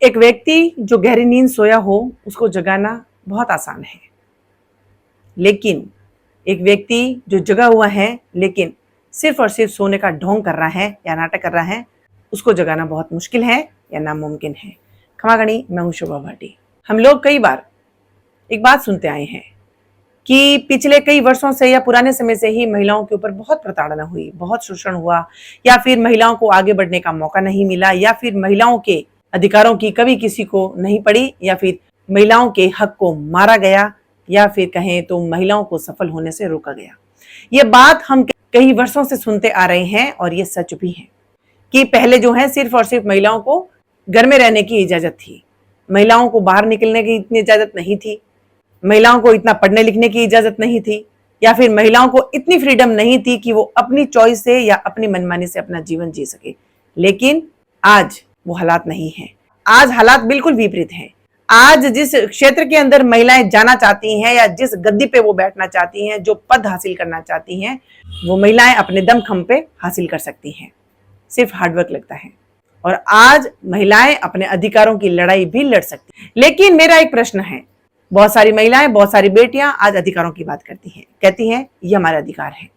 एक व्यक्ति जो गहरी नींद सोया हो उसको जगाना बहुत आसान है, लेकिन एक व्यक्ति जो जगा हुआ है लेकिन सिर्फ और सिर्फ सोने का ढोंग कर रहा है या नाटक कर रहा है, उसको जगाना बहुत मुश्किल है या नामुमकिन है। खमागणी, मैं हूं शोभा भाटी। हम लोग कई बार एक बात सुनते आए हैं कि पिछले कई वर्षों से या पुराने समय से ही महिलाओं के ऊपर बहुत प्रताड़ना हुई, बहुत शोषण हुआ, या फिर महिलाओं को आगे बढ़ने का मौका नहीं मिला, या फिर महिलाओं के अधिकारों की कभी किसी को नहीं पड़ी, या फिर महिलाओं के हक को मारा गया, या फिर कहें तो महिलाओं को सफल होने से रोका गया। ये बात हम कई वर्षों से सुनते आ रहे हैं और ये सच भी है कि पहले जो है सिर्फ और सिर्फ महिलाओं को घर में रहने की इजाजत थी, महिलाओं को बाहर निकलने की इतनी इजाजत नहीं थी, महिलाओं को इतना पढ़ने लिखने की इजाजत नहीं थी, या फिर महिलाओं को इतनी फ्रीडम नहीं थी कि वो अपनी चॉइस से या अपनी मनमानी से अपना जीवन जी सके। लेकिन आज वो हालात नहीं है। आज हालात बिल्कुल विपरीत हैं। आज जिस क्षेत्र के अंदर महिलाएं जाना चाहती हैं या जिस गद्दी पे वो बैठना चाहती हैं, जो पद हासिल करना चाहती हैं, वो महिलाएं अपने दमखम पे हासिल कर सकती हैं। सिर्फ हार्डवर्क लगता है और आज महिलाएं अपने अधिकारों की लड़ाई भी लड़ सकती हैं। लेकिन मेरा एक प्रश्न है, बहुत सारी महिलाएं, बहुत सारी बेटियां आज अधिकारों की बात करती हैं, कहती हैं ये हमारे अधिकार है,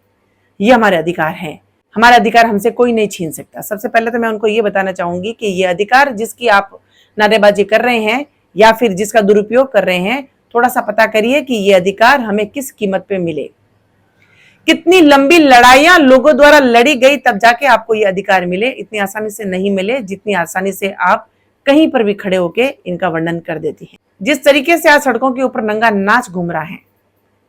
ये हमारे अधिकार है, हमारा अधिकार हमसे कोई नहीं छीन सकता। सबसे पहले तो मैं उनको ये बताना चाहूंगी कि ये अधिकार जिसकी आप नारेबाजी कर रहे हैं या फिर जिसका दुरुपयोग कर रहे हैं, थोड़ा सा पता करिए कि ये अधिकार हमें किस कीमत पे मिले, कितनी लंबी लड़ाइयां लोगों द्वारा लड़ी गई तब जाके आपको ये अधिकार मिले। इतनी आसानी से नहीं मिले जितनी आसानी से आप कहीं पर भी खड़े होके इनका वर्णन कर देती हैं। जिस तरीके से आज सड़कों के ऊपर नंगा नाच घूम रहा है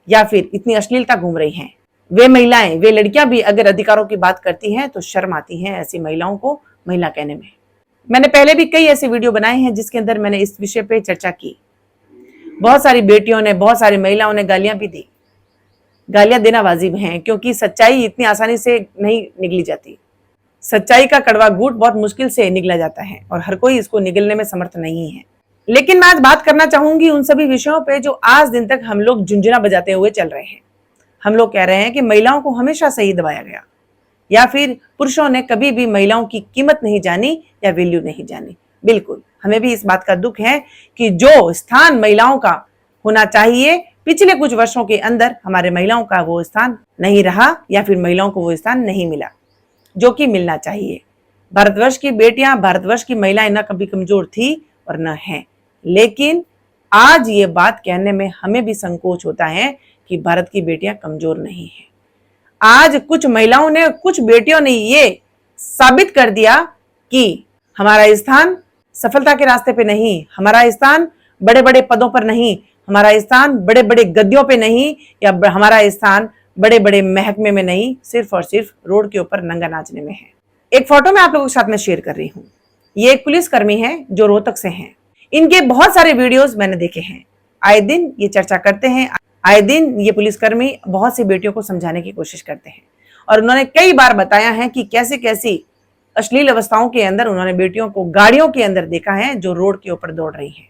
या फिर इतनी अश्लीलता घूम रही है, वे महिलाएं, वे लड़कियां भी अगर अधिकारों की बात करती हैं तो शर्म आती है ऐसी महिलाओं को महिला कहने में। मैंने पहले भी कई ऐसे वीडियो बनाए हैं जिसके अंदर मैंने इस विषय पे चर्चा की। बहुत सारी बेटियों ने, बहुत सारी महिलाओं ने गालियां भी दी। गालियां देना वाजिब है क्योंकि सच्चाई इतनी आसानी से नहीं निगली जाती। सच्चाई का कड़वा घूंट बहुत मुश्किल से निगला जाता है और हर कोई इसको निगलने में समर्थ नहीं है। लेकिन मैं आज बात करना चाहूंगी उन सभी विषयों पे जो आज दिन तक हम लोग झुंझुना बजाते हुए चल रहे हैं। हम लोग कह रहे हैं कि महिलाओं को हमेशा सही दबाया गया, या फिर पुरुषों ने कभी भी महिलाओं की कीमत नहीं जानी या वैल्यू नहीं जानी। बिल्कुल, हमें भी इस बात का दुख है कि जो स्थान महिलाओं का होना चाहिए पिछले कुछ वर्षों के अंदर हमारे महिलाओं का वो स्थान नहीं रहा, या फिर महिलाओं को वो स्थान नहीं मिला जो कि मिलना चाहिए। भारतवर्ष की बेटियां, भारतवर्ष की महिलाएं न कभी कमजोर थी और न है, लेकिन आज ये बात कहने में हमें भी संकोच होता है कि भारत की बेटियां कमजोर नहीं है। आज कुछ महिलाओं ने, कुछ बेटियों ने ये साबित कर दिया कि हमारा स्थान सफलता के रास्ते पे नहीं, हमारा स्थान बड़े बड़े पदों पर नहीं, हमारा स्थान बड़े बड़े गद्दियों पे नहीं, या हमारा स्थान बड़े बड़े महकमे में नहीं, सिर्फ और सिर्फ रोड के ऊपर नंगा नाचने में है। एक फोटो मैं आप लोगों के साथ में शेयर कर रही हूँ। ये एक पुलिसकर्मी है जो रोहतक से हैं। इनके बहुत सारे वीडियोस मैंने देखे हैं। आए दिन ये चर्चा करते हैं, आए दिन ये पुलिसकर्मी बहुत सी बेटियों को समझाने की कोशिश करते हैं और उन्होंने कई बार बताया है कि कैसी कैसी अश्लील अवस्थाओं के अंदर उन्होंने बेटियों को गाड़ियों के अंदर देखा है जो रोड के ऊपर दौड़ रही हैं,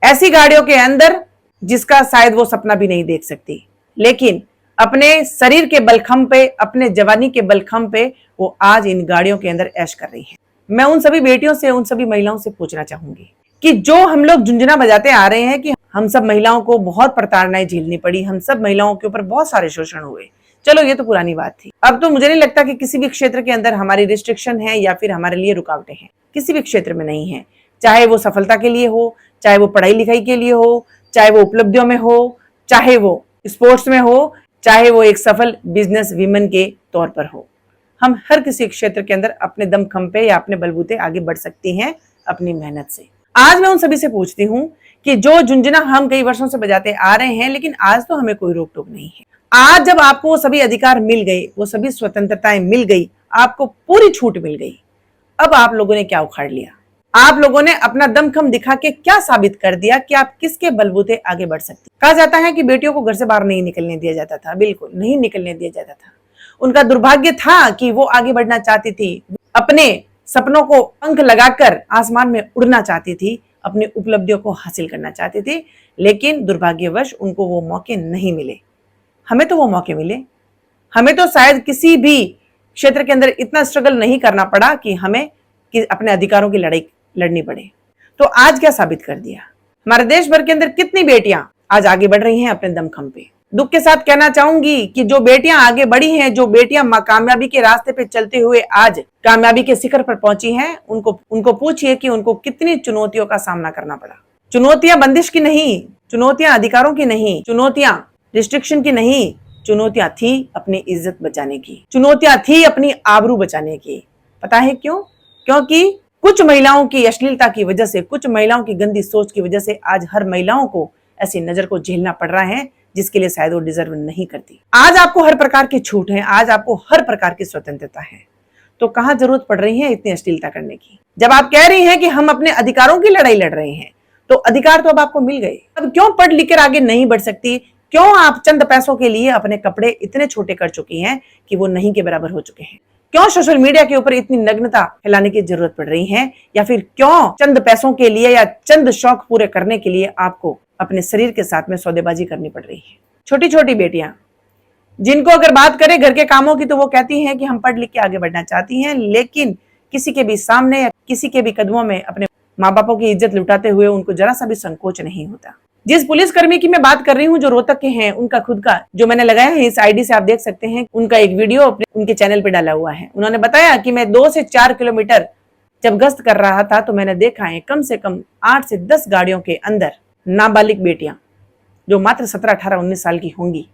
ऐसी गाड़ियों के अंदर जिसका शायद वो सपना भी नहीं देख सकती, लेकिन अपने शरीर के बलखम पे, अपने जवानी के बलखम पे वो आज इन गाड़ियों के अंदर ऐश कर रही हैं। मैं उन सभी बेटियों से, उन सभी महिलाओं से पूछना चाहूंगी कि जो हम लोग झुंझुना बजाते आ रहे हैं कि हम सब महिलाओं को बहुत प्रताड़नाएं झेलनी पड़ी, हम सब महिलाओं के ऊपर बहुत सारे शोषण हुए, चलो ये तो पुरानी बात थी। अब तो मुझे नहीं लगता कि किसी भी क्षेत्र के अंदर हमारी रिस्ट्रिक्शन है या फिर हमारे लिए रुकावटें हैं, किसी भी क्षेत्र में नहीं है। चाहे वो सफलता के लिए हो, चाहे वो पढ़ाई लिखाई के लिए हो, चाहे वो उपलब्धियों में हो, चाहे वो स्पोर्ट्स में हो, चाहे वो एक सफल बिजनेस वीमन के तौर पर हो। हम हर किसी क्षेत्र के अंदर अपने दमखम पे या अपने बलबूते आगे बढ़ सकती हैं अपनी मेहनत से। आज मैं उन सभी से पूछती हूँ कि जो झुंझुना हम कई वर्षों से बजाते आ रहे हैं, लेकिन आज तो हमें कोई रोक टोक नहीं है। आज जब आपको वो सभी अधिकार मिल गए, वो सभी स्वतंत्रताएं मिल गई, आपको पूरी छूट मिल गई, अब आप लोगों ने क्या उखाड़ लिया? आप लोगों ने अपना दमखम दिखा के क्या साबित कर दिया कि आप किसके बलबूते आगे बढ़ सकती? कहा जाता है कि बेटियों को घर से बाहर नहीं निकलने दिया जाता था, बिल्कुल नहीं निकलने दिया जाता था। उनका दुर्भाग्य था कि वो आगे बढ़ना चाहती थी, अपने सपनों को पंख लगाकर आसमान में उड़ना चाहती थी, अपनी उपलब्धियों को हासिल करना चाहती थी, लेकिन दुर्भाग्यवश उनको वो मौके नहीं मिले। हमें तो वो मौके मिले। हमें तो शायद किसी भी क्षेत्र के अंदर इतना स्ट्रगल नहीं करना पड़ा कि हमें अपने अधिकारों की लड़ाई लड़नी पड़े। तो आज क्या साबित कर दिया? हमारे देश भर के अंदर कितनी बेटियां आज आगे बढ़ रही हैं अपने दमखम पे। दुख के साथ कहना चाहूंगी कि जो बेटियां आगे बढ़ी हैं, जो बेटियां कामयाबी के रास्ते पे चलते हुए आज कामयाबी के शिखर पर पहुंची हैं, उनको पूछिए कि उनको कितनी चुनौतियों का सामना करना पड़ा। चुनौतियां बंदिश की नहीं, चुनौतियां अधिकारों की नहीं, चुनौतियां रिस्ट्रिक्शन की नहीं, चुनौतियां थी अपनी इज्जत बचाने की, चुनौतियां थी अपनी आबरू बचाने की। पता है क्यों? क्योंकि कुछ महिलाओं की अश्लीलता की वजह से, कुछ महिलाओं की गंदी सोच की वजह से आज हर महिलाओं को ऐसी नजर को झेलना पड़ रहा है जिसके लिए शायद वो डिजर्व नहीं करती। आज आपको हर प्रकार की छूट है, आज आपको हर प्रकार की स्वतंत्रता है, तो कहां जरूरत पड़ रही है इतनी अश्लीलता करने की? जब आप कह रही हैं कि हम अपने अधिकारों की लड़ाई लड़ रहे हैं, तो अधिकार तो अब आपको मिल गए। अब क्यों पढ़ लिख कर आगे नहीं बढ़ सकती? क्यों आप चंद पैसों के लिए अपने कपड़े इतने छोटे कर चुकी हैं कि वो नहीं के बराबर हो चुके हैं? क्यों सोशल मीडिया के ऊपर इतनी नग्नता फैलाने की जरूरत पड़ रही है? या फिर क्यों चंद पैसों के लिए या चंद शौक पूरे करने के लिए आपको अपने शरीर के साथ में सौदेबाजी करनी पड़ रही है? छोटी छोटी बेटियां जिनको अगर बात करें घर के कामों की, तो वो कहती हैं कि हम पढ़ लिख के आगे बढ़ना चाहती हैं, लेकिन किसी के भी सामने या किसी के भी कदमों में अपने माँ बापों की इज्जत लुटाते हुए उनको जरा सा भी संकोच नहीं होता। जिस पुलिसकर्मी की मैं बात कर रही हूँ जो रोहतक के हैं, उनका खुद का जो मैंने लगाया है, इस आईडी से आप देख सकते हैं, उनका एक वीडियो अपने उनके चैनल पे डाला हुआ है। उन्होंने बताया कि मैं 2 से 4 किलोमीटर जब गश्त कर रहा था तो मैंने देखा है कम से कम 8 से 10 गाड़ियों के अंदर नाबालिग बेटियां जो मात्र 17, 18, 19 साल की होंगी,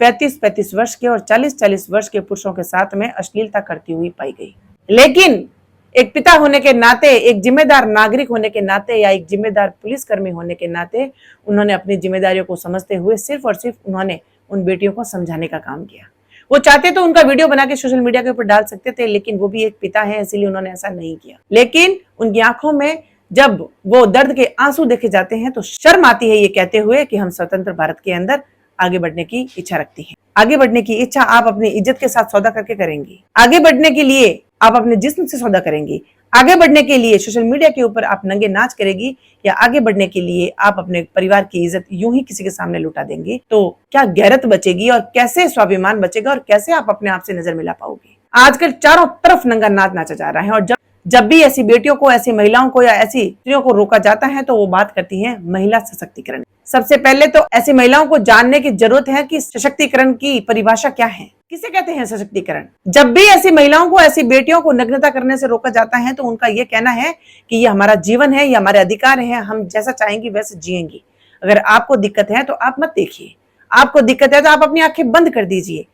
35 वर्ष के और 40 वर्ष के पुरुषों के साथ में अश्लीलता करती हुई पाई गई। लेकिन एक पिता होने के नाते, एक जिम्मेदार नागरिक होने के नाते या एक जिम्मेदार पुलिसकर्मी होने के नाते उन्होंने अपनी जिम्मेदारियों को समझते हुए सिर्फ और सिर्फ उन्होंने उन बेटियों को समझाने का काम किया। वो चाहते तो उनका वीडियो बना के सोशल मीडिया के ऊपर डाल सकते थे, लेकिन वो भी एक पिता है इसलिए उन्होंने ऐसा नहीं किया। लेकिन उनकी आंखों में जब वो दर्द के आंसू देखे जाते हैं तो शर्म आती है ये कहते हुए कि हम स्वतंत्र भारत के अंदर आगे बढ़ने की इच्छा रखती हैं। आगे बढ़ने की इच्छा आप अपनी इज्जत के साथ सौदा करके करेंगी। आगे बढ़ने के लिए आप अपने जिस्म से सौदा करेंगी। आगे बढ़ने के लिए सोशल मीडिया के ऊपर आप नंगे नाच करेगी, या आगे बढ़ने के लिए आप अपने परिवार की इज्जत यूं ही किसी के सामने लुटा देंगी? तो क्या गैरत बचेगी और कैसे स्वाभिमान बचेगा और कैसे आप अपने आप से नजर मिला पाओगे? आजकल चारों तरफ नंगा नाच नाचा जा रहा है, और जब भी ऐसी बेटियों को, ऐसी महिलाओं को या ऐसी स्त्रियों को रोका जाता है तो वो बात करती हैं महिला सशक्तिकरण। सबसे पहले तो ऐसी महिलाओं को जानने की जरूरत है कि सशक्तिकरण की परिभाषा क्या है, किसे कहते हैं सशक्तिकरण। जब भी ऐसी महिलाओं को, ऐसी बेटियों को नग्नता करने से रोका जाता है तो उनका ये कहना है कि ये हमारा जीवन है, ये हमारे अधिकार है, हम जैसा चाहेंगे वैसे जिएंगे। अगर आपको दिक्कत है तो आप मत देखिए, आपको दिक्कत है तो आप अपनी आंखें बंद कर दीजिए।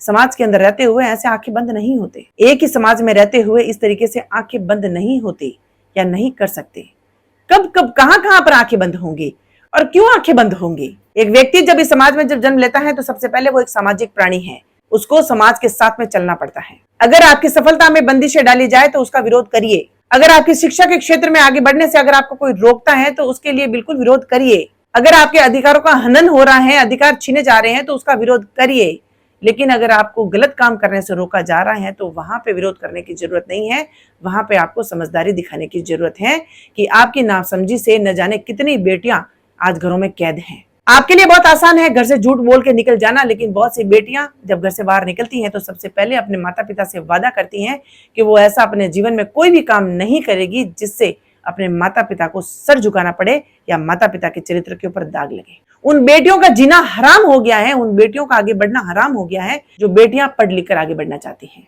समाज के अंदर रहते हुए ऐसे आंखें बंद नहीं होते। एक ही समाज में रहते हुए इस तरीके से आंखें बंद नहीं होती या नहीं कर सकते। कब कब कहां कहां पर आंखें बंद होंगी और क्यों आंखें बंद होंगी? एक व्यक्ति जब इस समाज में जब जन्म लेता है तो सबसे पहले वो एक सामाजिक प्राणी है, उसको समाज के साथ में चलना पड़ता है। अगर आपकी सफलता में बंदिशें डाली जाए तो उसका विरोध करिए। अगर आपकी शिक्षा के क्षेत्र में आगे बढ़ने से अगर आपको कोई रोकता है तो उसके लिए बिल्कुल विरोध करिए। अगर आपके अधिकारों का हनन हो रहा है, अधिकार छीने जा रहे हैं तो उसका विरोध करिए। लेकिन अगर आपको गलत काम करने से रोका जा रहा है तो वहां पे विरोध करने की जरूरत नहीं है, वहां पे आपको समझदारी दिखाने की जरूरत है कि आपकी नासमझी से न जाने कितनी बेटियां आज घरों में कैद हैं। आपके लिए बहुत आसान है घर से झूठ बोल के निकल जाना, लेकिन बहुत सी बेटियां जब घर से बाहर निकलती हैं तो सबसे पहले अपने माता पिता से वादा करती हैं कि वो ऐसा अपने जीवन में कोई भी काम नहीं करेगी जिससे अपने माता पिता को सर झुकाना पड़े या माता पिता के चरित्र के ऊपर दाग लगे। उन बेटियों का जीना हराम हो गया है, उन बेटियों का आगे बढ़ना हराम हो गया है जो बेटियां पढ़ लिख कर आगे बढ़ना चाहती हैं,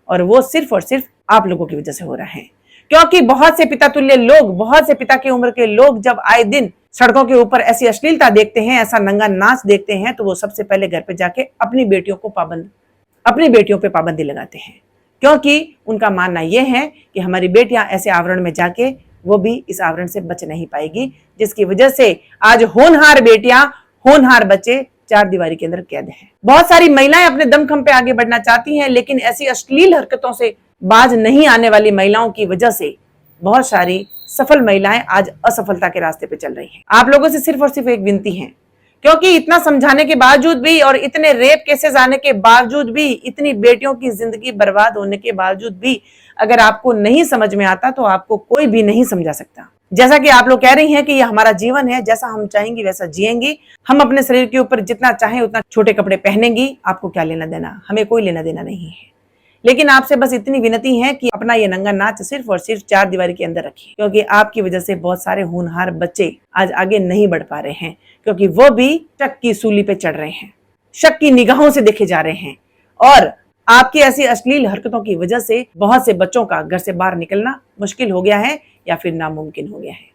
और वो सिर्फ और सिर्फ आप लोगों की वजह से हो रहा है। क्योंकि बहुत से पिता तुल्य लोग, बहुत से पिता की उम्र के लोग जब आए दिन सड़कों के ऊपर ऐसी अश्लीलता देखते हैं, ऐसा नंगा नाच देखते हैं, तो वो सबसे पहले घर पे जाके अपनी बेटियों पे पाबंदी लगाते हैं। क्योंकि उनका मानना यह है कि हमारी बेटियां ऐसे आवरण में जाके वो भी इस आवरण से बच नहीं पाएगी, जिसकी वजह से आज होनहार बेटियां, होनहार बच्चे चार दीवारी के अंदर कैद हैं। बहुत सारी महिलाएं अपने दमखम पे आगे बढ़ना चाहती हैं, लेकिन ऐसी अश्लील हरकतों से बाज नहीं आने वाली महिलाओं की वजह से बहुत सारी सफल महिलाएं आज असफलता के रास्ते पे चल रही हैं। आप लोगों से सिर्फ और सिर्फ एक विनती है, क्योंकि इतना समझाने के बावजूद भी और इतने रेप केसेस आने के बावजूद भी, इतनी बेटियों की जिंदगी बर्बाद होने के बावजूद भी अगर आपको नहीं समझ में आता तो आपको कोई भी नहीं समझा सकता। जैसा कि आप लोग कह रही हैं कि ये हमारा जीवन है, जैसा हम चाहेंगे वैसा जिएंगे, हम अपने शरीर के ऊपर जितना चाहें उतना छोटे कपड़े पहनेंगी, आपको क्या लेना देना? हमें कोई लेना देना नहीं है। लेकिन आपसे बस इतनी विनती है कि अपना ये नंगा नाच सिर्फ और सिर्फ 4 दीवारी के अंदर रखिए, क्योंकि आपकी वजह से बहुत सारे होनहार बच्चे आज आगे नहीं बढ़ पा रहे हैं, क्योंकि वो भी शक की सूली पे चढ़ रहे हैं, शक की निगाहों से देखे जा रहे हैं। और आपकी ऐसी अश्लील हरकतों की वजह से बहुत से बच्चों का घर से बाहर निकलना मुश्किल हो गया है या फिर नामुमकिन हो गया है।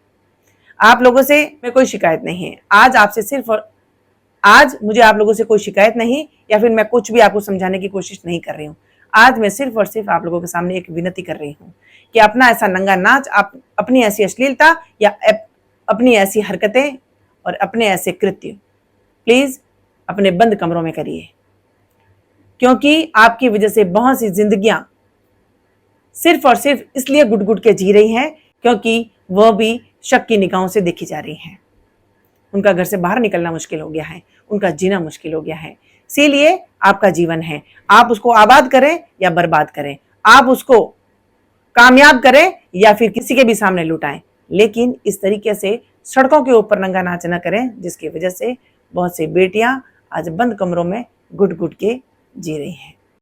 आप लोगों से मैं कोई शिकायत नहीं है, आज आपसे सिर्फ और आज मुझे आप लोगों से कोई शिकायत नहीं, या फिर मैं कुछ भी आपको समझाने की कोशिश नहीं कर रही हूँ। आज मैं सिर्फ और सिर्फ आप लोगों के सामने एक विनती कर रही हूँ कि अपना ऐसा नंगा नाच, आप अपनी ऐसी अश्लीलता या अपनी ऐसी हरकतें और अपने ऐसे कृत्य प्लीज अपने बंद कमरों में करिए, क्योंकि आपकी वजह से बहुत सी जिंदगियां सिर्फ और सिर्फ इसलिए गुट गुट के जी रही हैं क्योंकि वह भी शक की निगाहों से देखी जा रही हैं। उनका घर से बाहर निकलना मुश्किल हो गया है, उनका जीना मुश्किल हो गया है। इसीलिए आपका जीवन है, आप उसको आबाद करें या बर्बाद करें, आप उसको कामयाब करें या फिर किसी के भी सामने लुटाएं, लेकिन इस तरीके से सड़कों के ऊपर नंगा नाच न करें, जिसकी वजह से बहुत सी बेटियां आज बंद कमरों में घुट घुट के जी रही हैं।